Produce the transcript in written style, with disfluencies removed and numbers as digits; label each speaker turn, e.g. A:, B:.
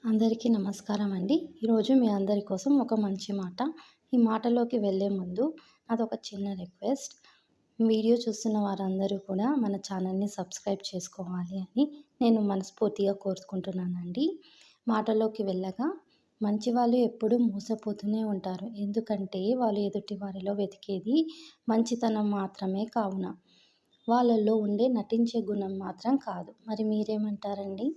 A: అందరికీ నమస్కారం అండి. ఈరోజు మీ అందరి కోసం ఒక మంచి మాట. ఈ మాటలోకి వెళ్ళే ముందు నాదొక చిన్న రిక్వెస్ట్. వీడియో చూస్తున్న వారందరూ కూడా మన ఛానల్‌ని సబ్స్క్రైబ్ చేసుకోవాలి అని నేను మనస్ఫూర్తిగా కోరుకుంటున్నానండి. మాటలోకి వెళ్ళగా మంచి వాళ్ళు ఎప్పుడూ మోసపోతూనే ఉంటారు. ఎందుకంటే వాళ్ళు ఎదుటి వారిలో వెతికేది మంచితనం మాత్రమే కావున. వాళ్ళలో ఉండే నటించే గుణం మాత్రం కాదు. మరి మీరేమంటారండి?